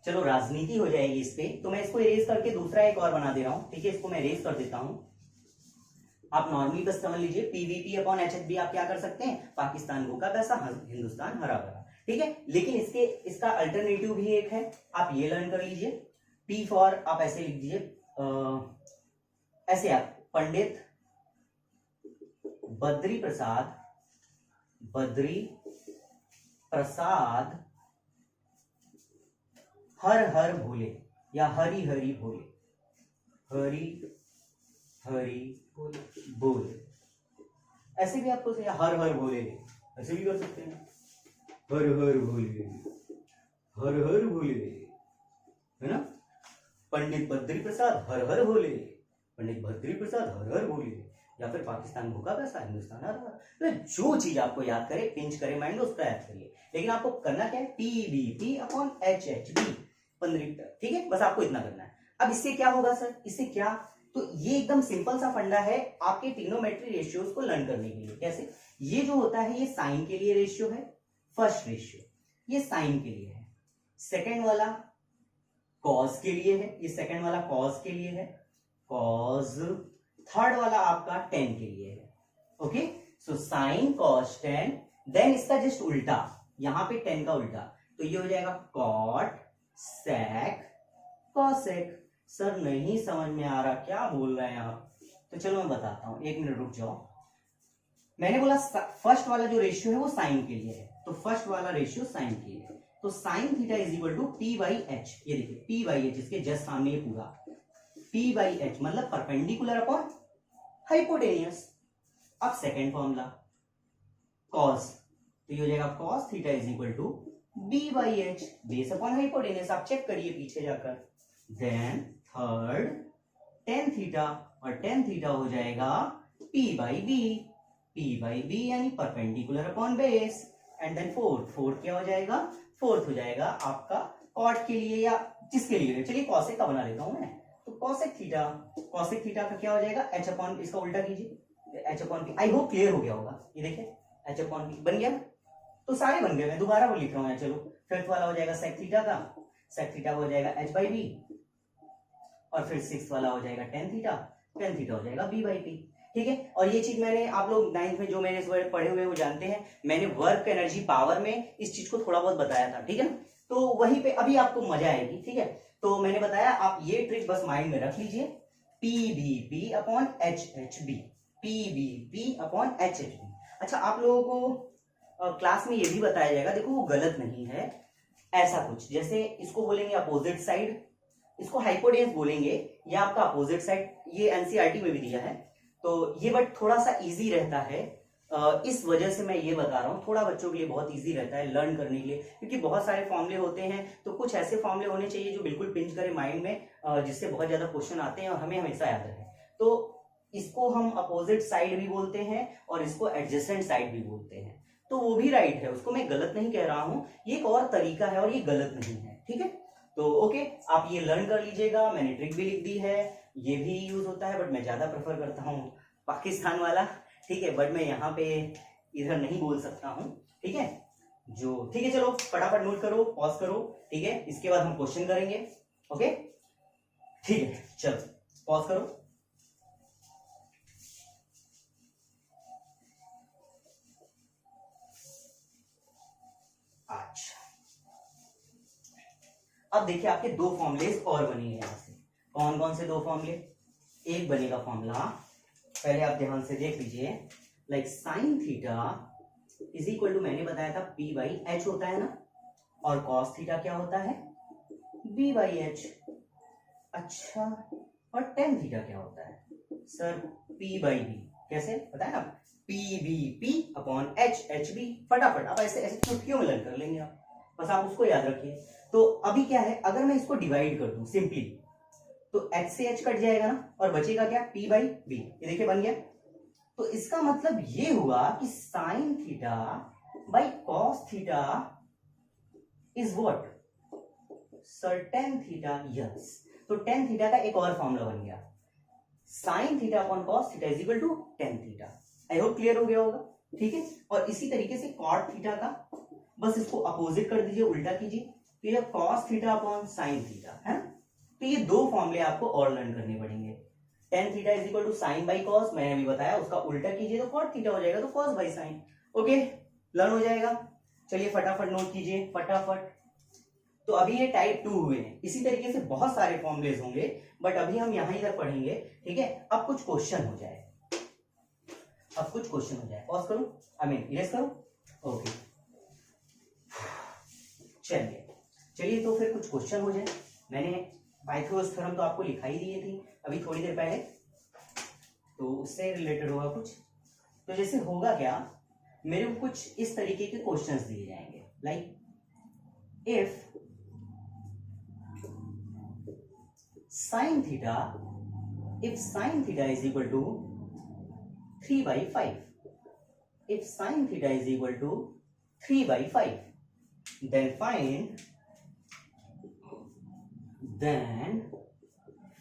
चलो राजनीति हो जाएगी इस पे, तो मैं इसको इरेज करके दूसरा एक और बना दे रहा हूं, ठीक है? इसको मैं इरेज कर देता हूं। आप नॉर्मली बस समझ लीजिए, PVP अपॉन HHB आप क्या कर सकते हैं, पाकिस्तान भूखा प्यासा, हिंदुस्तान हरा भरा, ठीक है? लेकिन इसका अल्टरनेटिव भी एक है, आप ये लर्न कर लीजिए। P फॉर आप ऐसे लिख दीजिए, ऐसे आप पंडित बद्री प्रसाद हर हर भोले, या हरी हरी भोले, हरी हरी बोले, ऐसे भी आपको हर हर भोले ऐसे भी कर सकते हैं, हर हर भोले, हर हर भोले, है ना? पंडित बद्री प्रसाद हर हर भोले, पंडित बद्री प्रसाद हर हर भोले, या फिर पाकिस्तान भूखा प्यासा, हिंदुस्तान हर हर। तो जो चीज आपको याद करे, पिंच करे माइंड, उसको याद करिए। लेकिन आपको करना क्या है, PVP अपॉन HHB, 15, ठीक है? बस आपको इतना करना है। अब इससे क्या होगा सर, इससे क्या? तो ये एकदम सिंपल सा फंडा है आपके ट्रिग्नोमेट्री रेशियोज को लर्न करने के लिए। कैसे? ये जो होता है ये साइन के लिए रेशियो है, फर्स्ट रेशियो ये साइन के लिए है, सेकेंड वाला कॉस के लिए है, ये सेकेंड वाला कॉस के लिए है, कॉस, थर्ड वाला आपका टेन के लिए है। Okay, so sine cos tan, then इसका जस्ट उल्टा, यहां पे टेन का उल्टा, तो ये हो जाएगा कॉट सेक कॉसेक। सर नहीं समझ में आ रहा, क्या बोल रहे हैं आप? तो चलो मैं बताता हूं, एक मिनट रुक जाओ। मैंने बोला फर्स्ट वाला जो रेशियो है वो साइन के लिए है, तो फर्स्ट वाला रेशियो साइन के लिए है, तो sine theta is equal to P by H। ये देखिए P बाई H, इसके जस्ट सामने ये पूरा P बाई H मतलब परपेंडिकुलर अपॉन हाइपोटेनियस। अब सेकेंड फॉर्मूला कॉस, तो ये हो जाएगा cos theta is equal to B by H, base upon hypotenuse. आप चेक करिए पीछे जाकर। देन थर्ड टेन थीटा, और टेन थीटा हो जाएगा P by B, P by B यानी perpendicular upon base. And then fourth क्या हो जाएगा, फोर्थ हो जाएगा आपका कॉट के लिए या जिसके लिए, चलिए कॉसेक का बना लेता हूं मैं, तो कॉसेक थीटा का क्या हो जाएगा, H अपॉन, इसका उल्टा कीजिए, H अपॉन P। आई होप क्लियर हो गया होगा, ये देखिए H अपॉन P बन गया, तो सारे बन गए। मैं दोबारा वो लिख रहा हूँ, चलो फिफ्थ वाला हो जाएगा सेक थीटा का, सेक थीटा हो जाएगा H बाई B, और फिर 6 वाला हो जाएगा टेन थीटा हो जाएगा b बाई पी। ठीक है, और ये चीज मैंने आप लोग 9th में जो मैंने इस बार पढ़े हुए वो जानते हैं, मैंने वर्क एनर्जी पावर में इस चीज को थोड़ा बहुत बताया था। ठीक है ना, तो वहीं पे अभी आपको मजा आएगी। ठीक है, तो मैंने बताया, आप ये ट्रिक बस माइंड में रख लीजिए, पीबीपी अपॉन एचएचबी, पीबीपी अपॉन एचएचबी। अच्छा, आप लोगों को क्लास में ये भी बताया जाएगा, देखो वो गलत नहीं है, ऐसा कुछ जैसे इसको बोलेंगे अपोजिट साइड, इसको हाइपोटेन्यूस बोलेंगे, या आपका अपोजिट साइड, ये एनसीईआरटी में भी दिया है। तो ये बट थोड़ा सा इजी रहता है, इस वजह से मैं ये बता रहा हूँ, थोड़ा बच्चों के लिए बहुत इजी रहता है लर्न करने के लिए, क्योंकि बहुत सारे फॉर्मूले होते हैं, तो कुछ ऐसे फॉर्मूले होने चाहिए जो बिल्कुल पिंच करे माइंड में, जिससे बहुत ज्यादा क्वेश्चन आते हैं और हमें हमेशा याद रहे। तो इसको हम अपोजिट साइड भी बोलते हैं और इसको एडजेसेंट साइड भी बोलते हैं, तो वो भी राइट है, उसको मैं गलत नहीं कह रहा हूँ, ये एक और तरीका है और ये गलत नहीं है। ठीक है, तो ओके, आप ये लर्न कर लीजिएगा, मैंने ट्रिक भी लिख दी है, ये भी यूज होता है, बट मैं ज्यादा प्रेफर करता हूँ पाकिस्तान वाला। ठीक है, बट मैं यहाँ पे इधर नहीं बोल सकता हूँ। ठीक है, ठीक है, चलो फटाफट नोट करो, पॉज करो। ठीक है, इसके बाद हम क्वेश्चन करेंगे। ओके, ठीक है, चलो पॉज करो। अच्छा, अब देखिए आपके दो फॉर्मूले और बनेंगे यहां से। कौन कौन से दो फॉर्मूले? एक बनेगा फॉर्मूला, पहले आप ध्यान से देख लीजिए, like sine theta is equal to, मैंने बताया था पी बाई एच होता है ना, और कॉस थीटा क्या होता है? B by H. अच्छा, और टेन थीटा क्या होता है? Sir P by B. कैसे पता है ना? P B P upon H H B. फटाफट आप ऐसे ऐसे चुटकियों में लर्न कर लेंगे आप, बस आप उसको याद रखिए। तो अभी क्या है, अगर मैं इसको डिवाइड कर दूं सिंपली, तो एच से एच कट जाएगा ना, और बचेगा क्या? P by B. ये देखिए बन गया। तो इसका मतलब ये हुआ कि sine theta by cos theta is what? Sir tan theta. Yes, तो टेन थीटा का एक और फॉर्मूला बन गया, sine theta upon cos theta is equal to tan theta. I hope clear हो गया होगा। ठीक है, और इसी तरीके से कॉट थीटा का, बस इसको अपोजिट कर दीजिए, उल्टा कीजिए, तो ये cos theta upon sine theta है। तो ये दो फॉर्मूले आपको और लर्न करने पड़ेंगे। Tan theta is equal to sine by cos, मैंने अभी बताया, उसका उल्टा कीजिए तो कॉट थीटा हो जाएगा, तो cos by sine. Okay, learn हो जाएगा। चलिए फटाफट नोट कीजिए, फटाफट। तो अभी ये टाइप 2 हुए हैं, इसी तरीके से बहुत सारे फॉर्मूलेज होंगे, बट अभी हम यहां तक पढ़ेंगे। ठीक है, अब कुछ क्वेश्चन हो जाए, अब कुछ क्वेश्चन हो जाए। पॉज करो, आई मीन इरेज करो। ओके, चलिए तो फिर कुछ क्वेश्चन हो जाए। मैंने पाइथागोरस थ्योरम तो आपको लिखाई दिए थी अभी थोड़ी देर पहले, तो उससे रिलेटेड होगा कुछ। तो जैसे होगा क्या, मेरे को कुछ इस तरीके के क्वेश्चंस दिए जाएंगे, like if sine theta is equal to 3/5, if sin theta is equal to 3/5, then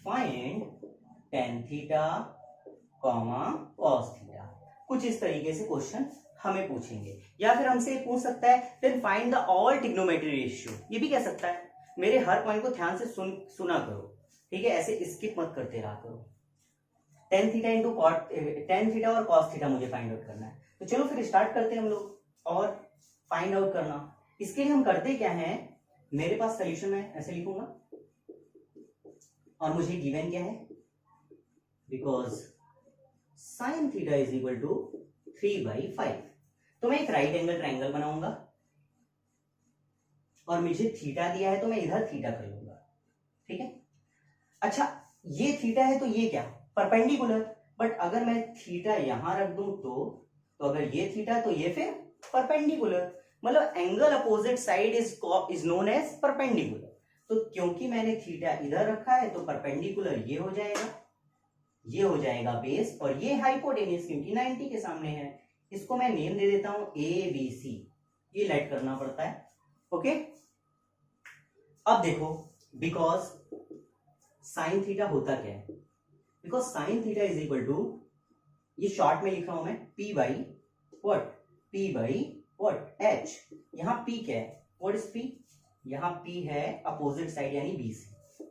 find tan theta, cos theta। कुछ इस तरीके से क्वेश्चन हमें पूछेंगे, या फिर हमसे पूछ सकता है then find the all trigonometry ratio, ये भी कह सकता है। मेरे हर पॉइंट को ध्यान से सुना करो, ठीक है, ऐसे स्किप मत करते रहा करो। Tan theta into ten theta और कॉस थीटा मुझे फाइंड आउट करना है। तो चलो फिर स्टार्ट करते हैं हम लोग और फाइंड आउट करना। इसके लिए हम करते क्या है, मेरे पास सोल्यूशन है, ऐसे लिखूंगा, और मुझे गिवन क्या है, because sine theta is equal to 3/5, तो मैं एक राइट एंगल ट्राइंगल बनाऊंगा, और मुझे थीटा दिया है तो मैं इधर थीटा कर लूंगा। ठीक है, अच्छा ये थीटा है तो ये क्या, परपेंडिकुलर। बट अगर मैं थीटा यहां रख दूं तो अगर ये थीटा तो ये फिर परपेंडिकुलर, मतलब angle opposite side is known as perpendicular. तो क्योंकि मैंने थीटा इधर रखा है तो परपेंडिकुलर ये हो जाएगा बेस, और ये हाइपोटेन्यूस क्योंकि 90 के सामने है। इसको मैं नेम दे देता हूं ABC, ये लेट करना पड़ता है। ओके, अब देखो, बिकॉज साइन थीटा होता क्या है, because sine theta is equal to, ये शॉर्ट में लिख रहा हूं मैं, P बाई व्हाट H। यहाँ P क्या है, व्हाट इज P, यहाँ P है अपोजिट साइड यानी BC,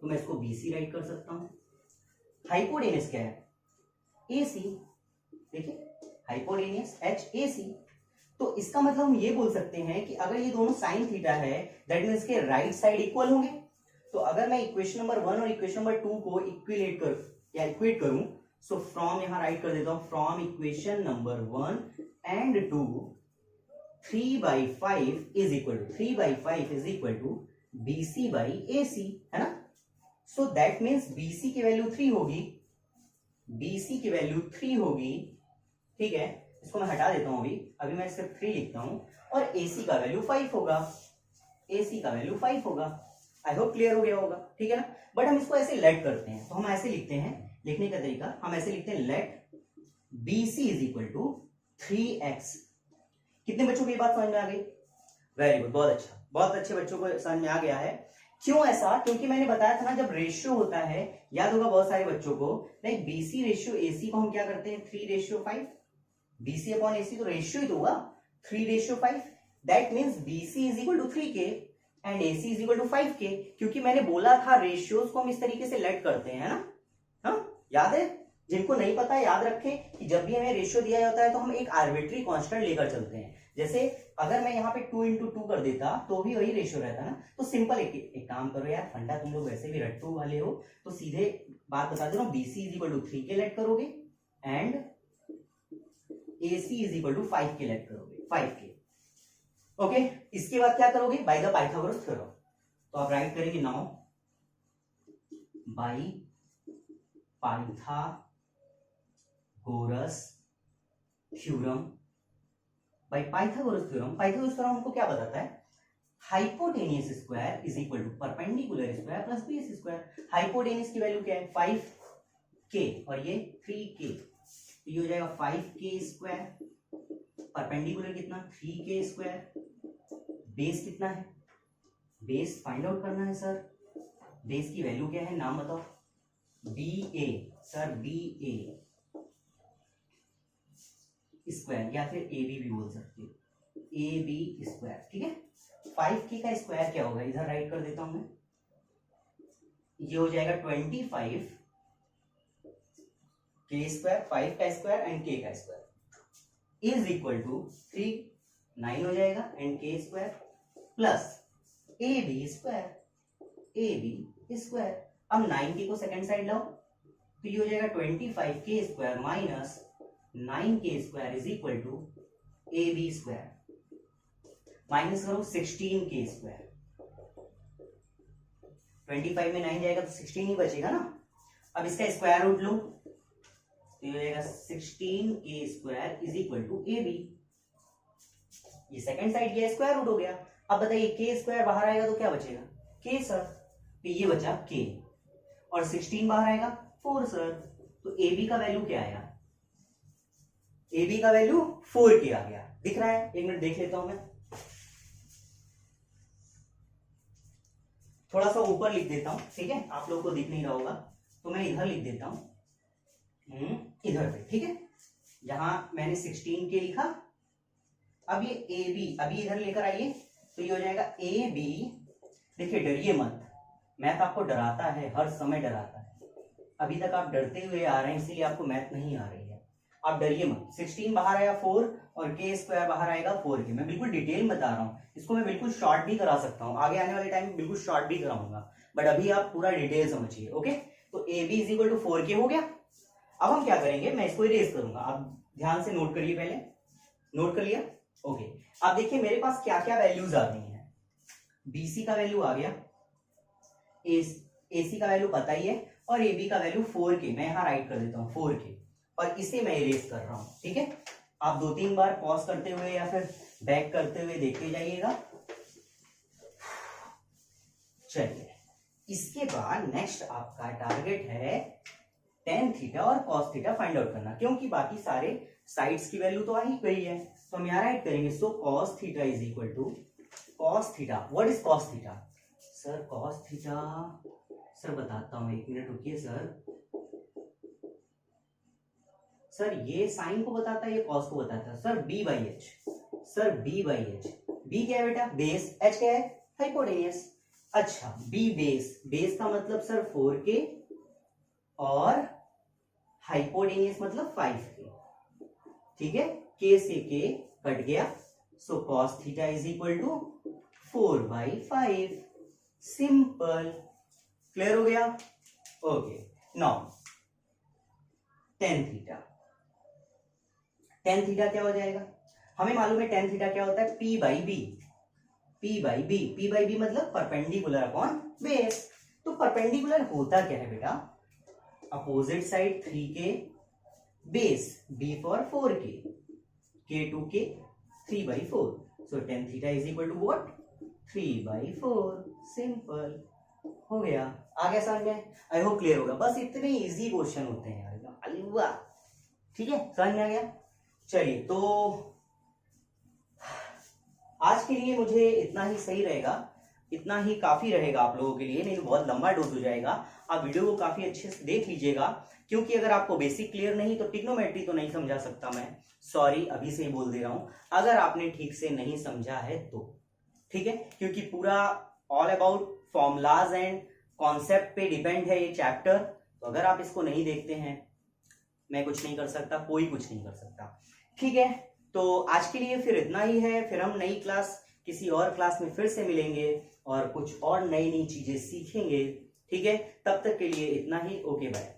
तो मैं इसको BC राइट कर सकता हूं। हाइपोटेन्यूस क्या है? AC। देखिए हाइपोटेन्यूस HAC। तो इसका मतलब हम ये बोल सकते हैं कि अगर ये दोनों साइन थीटा है दैट मीन्स के राइट साइड इक्वल होंगे। तो अगर मैं इक्वेशन नंबर 1 और इक्वेशन नंबर 2 को इक्वेट करूं, सो फ्रॉम यहां राइट कर देता हूं, from equation number 1 and 2 3/5 is equal to BC by AC, है ना। सो दैट मीन्स BC की वैल्यू 3 होगी, BC की वैल्यू 3 होगी, ठीक है। इसको मैं हटा देता हूं, अभी मैं सिर्फ 3 लिखता हूं, और AC का वैल्यू 5 होगा, AC का वैल्यू 5 होगा। आई होप क्लियर हो गया होगा, ठीक है ना। बट हम इसको ऐसे लेट करते हैं, तो हम ऐसे लिखते हैं, लिखने का तरीका हम ऐसे लिखते हैं, let BC is equal to 3x। कितने बच्चों को ये बात समझ में आ गई? वेरी गुड, बहुत अच्छा, बहुत अच्छे बच्चों को समझ में आ गया है। क्यों ऐसा? क्योंकि मैंने बताया था ना, जब रेशियो होता है, याद होगा बहुत सारे बच्चों को, लाइक BC रेशियो AC को हम क्या करते हैं 3:5। BC अपॉन AC तो रेशियो ही तो होगा 3:5। That means BC is equal to 3K and AC is equal to 5K। क्योंकि मैंने बोला था रेशियोज को हम इस तरीके से लेट करते हैं, है ना। हाँ, याद है? जिनको नहीं पता याद रखें कि जब भी हमें रेशियो दिया जाता है तो हम एक आर्बिट्री कांस्टेंट लेकर चलते हैं। जैसे अगर मैं यहाँ पे 2x2 कर देता तो भी वही रेशियो रहता ना। तो सिंपल एक काम करो यार, फंडा तुम लोग वैसे भी रट्टू वाले हो, तो सीधे बात बता दो ना, BC is equal to 3K let करोगे and AC is equal to 5K let करोगे, 5K। ओके, इसके बाद क्या करोगे? By the Pythagoras theorem. तो आप राइट करेंगे now by Pythagoras theorem. By Pythagoras theorem, Pythagoras theorem हमको क्या बताता है? Hypotenuse square is equal to perpendicular square plus base square. Hypotenuse की वैल्यू क्या है? 5K और ये 3K, ये हो जाएगा 5K स्क्वायर, परपेंडिकुलर कितना? 3K square. बेस कितना है? बेस फाइंड आउट करना है सर। बेस की वैल्यू क्या है, नाम बताओ। BA सर, BA स्क्वायर या फिर AB भी बोल सकते हो, AB स्क्वायर, ठीक है। 5K का स्क्वायर क्या होगा? इधर राइट कर देता हूं मैं, ये हो जाएगा 25K स्क्वायर, 5 का स्क्वायर एंड K का स्क्वायर इज इक्वल टू 3, 9 हो जाएगा and K square plus AB square, AB square. अब 9K को सेकंड साइड लाओ, तो ये हो जाएगा 25K square minus 9K square is equal to AB square. Minus करो 16K स्क्वायर, 25 में 9 जाएगा तो 16 ही बचेगा ना। अब इसका स्क्वायर रूट लो, तो ये हो जाएगा 16K square is equal to AB। ये सेकंड साइड गया, स्क्वायर रूट हो गया। अब बताइए K स्क्वायर बाहर आएगा तो क्या बचेगा? K सर, तो ये बचा K और 16 बाहर आएगा 4 सर। तो AB का वैल्यू क्या आया? AB का वैल्यू 4K आ गया। दिख रहा है? एक मिनट देख लेता हूं मैं, थोड़ा सा ऊपर लिख देता हूं, ठीक है, आप लोगों को दिख नहीं रहा होगा तो मैं इधर लिख देता हूं, इधर पे, ठीक है, जहां मैंने 16K लिखा। अब ये AB अभी इधर लेकर आइए, तो ये हो जाएगा AB। देखिए डरिए मत, मैथ आपको डराता है, हर समय डराता है। अभी तक आप डरते हुए आ रहे हैं, इसीलिए आपको मैथ नहीं आ रही है। आप डरिए मत। 16 बाहर आया 4 और K स्क्वायर बाहर आएगा 4K। मैं बिल्कुल डिटेल बता रहा हूँ, इसको मैं बिल्कुल शॉर्ट भी करा सकता हूँ, आगे आने वाले टाइम में बिल्कुल शॉर्ट भी कराऊंगा, बट अभी आप पूरा डिटेल समझिए। ओके, तो AB is equal to 4K हो गया। अब हम क्या करेंगे, मैं इसको इरेज करूंगा, आप ध्यान से नोट करिए, पहले नोट कर लिया। ओके, अब देखिए मेरे पास क्या क्या वैल्यूज आ गई हैं। BC का वैल्यू आ गया, AC का वैल्यू पता ही है, और AB का वैल्यू 4K। मैं यहां राइट कर देता हूं 4K, और इसे मैं इरेज कर रहा हूं, ठीक है। आप 2-3 बार पॉज करते हुए या फिर बैक करते हुए देखते जाइएगा। चलिए, इसके बाद नेक्स्ट आपका टारगेट है tan थीटा और cos थीटा फाइंड आउट करना, क्योंकि बाकी सारे साइड्स की वैल्यू तो आ ही गई है। तो हम यहाँ राइट करेंगे, so cos theta is equal to cos theta. What is cos theta? Sir cos theta, sir बताता हूं, एक मिनट रुकिए सर ये साइन को बताता है, ये cos को बताता है। Sir B/H, sir B/H। B क्या है बेटा? बेस। H क्या है? हाइपोटेनियस। अच्छा, बी बेस, बेस का मतलब सर 4k और हाइपोटेनियस मतलब 5k, ठीक है। k से k कट गया, so cos theta is equal to 4/5, simple, clear हो गया। Okay, now tan theta, tan theta क्या हो जाएगा, हमें मालूम है टेन थीटा क्या होता है, p by B, p by B, p by B मतलब परपेंडिकुलर अपॉन बेस। तो परपेंडिकुलर होता क्या है बेटा, opposite side 3k, base b for 4k, k to k 3/4, so tan theta is equal to what, 3/4, simple, हो गया। आ गया समझ में, आई होप क्लियर होगा। बस इतने इजी क्वेश्चन होते हैं यार, अलवा, ठीक है, समझ में आ गया। चलिए, तो आज के लिए मुझे इतना ही सही रहेगा, इतना ही काफी रहेगा आप लोगों के लिए, नहीं तो बहुत लंबा डोज हो जाएगा। आप वीडियो को काफी अच्छे से देख लीजिएगा, क्योंकि अगर आपको बेसिक क्लियर नहीं तो ट्रिग्नोमेट्री तो नहीं समझा सकता मैं, सॉरी, अभी से ही बोल दे रहा हूं, अगर आपने ठीक से नहीं समझा है तो, ठीक है, क्योंकि पूरा all about formulas and concept पे डिपेंड है ये चैप्टर। तो अगर आप इसको नहीं देखते हैं, मैं कुछ नहीं कर सकता, कोई कुछ नहीं कर सकता, ठीक है। तो आज के लिए फिर इतना ही है, फिर हम नई क्लास, किसी और क्लास में फिर से मिलेंगे और कुछ और नई नई चीजें सीखेंगे, ठीक है। तब तक के लिए इतना ही, ओके बाय।